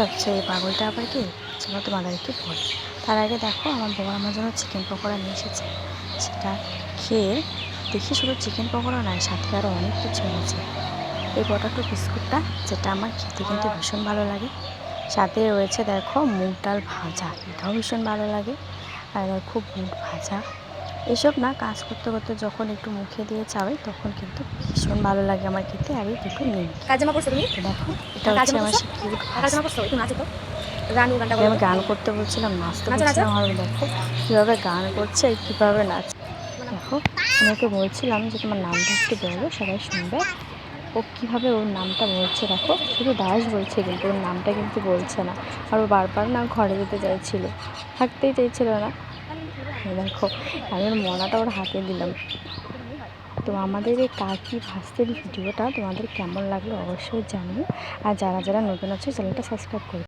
ভাবছো এই পাগলটা আবার কি? চলো তোমাদেরকে বলি। তার আগে দেখো আমার বউ আমার জন্য চিকেন পকোড়া নিয়ে এসেছে। সেটা খেয়ে দেখি শুধু চিকেন পকোড়া নয়, সাথে আরও অনেক কিছু এনেছে। এই পটাটো বিস্কুটটা, যেটা আমার খেতে কিন্তু ভীষণ ভালো লাগে। সাথে রয়েছে দেখো মুগ ডাল ভাজা, এটাও ভীষণ ভালো লাগে। আর দেখো বুট ভাজা। এসব না কাজ করতে করতে যখন একটু মুখে দিয়ে চাওয়াই তখন কিন্তু ভীষণ ভালো লাগে আমার খেতে। আর এই দুটো নিমকি। কাজে মা পড়ছো তুমি? তো দেখো এটা হচ্ছে আমার সেই কিউট কাজে ভাস্তা। মা পড়ছো? একটু নাচো তো। গানটা বলো আমি তো। গান করতে বলছিলাম, নাচতে নাচো নাচো। বলছিলাম। আর দেখো কীভাবে গান করছে আর কীভাবে নাচ। দেখো আমি ওকে বলছিলাম যে তোমার নামটা একটু বলো, সবাই শুনবে। ও কীভাবে ওর নামটা বলছে দেখো, শুধু দাস বলছে কিন্তু ওর নামটা কিন্তু বলছে না। আর ও বারবার না ঘরে যেতে চাইছিল, থাকতেই চাইছিল না। দেখো আমি ওর মনাটা ওর হাতে দিলাম। তো আমাদের এই কাকি ভাস্তের ভিডিওটা তোমাদের কেমন লাগলো অবশ্যই জানিও। আর যারা যারা নতুন আছে চ্যানেলটা সাবস্ক্রাইব করো।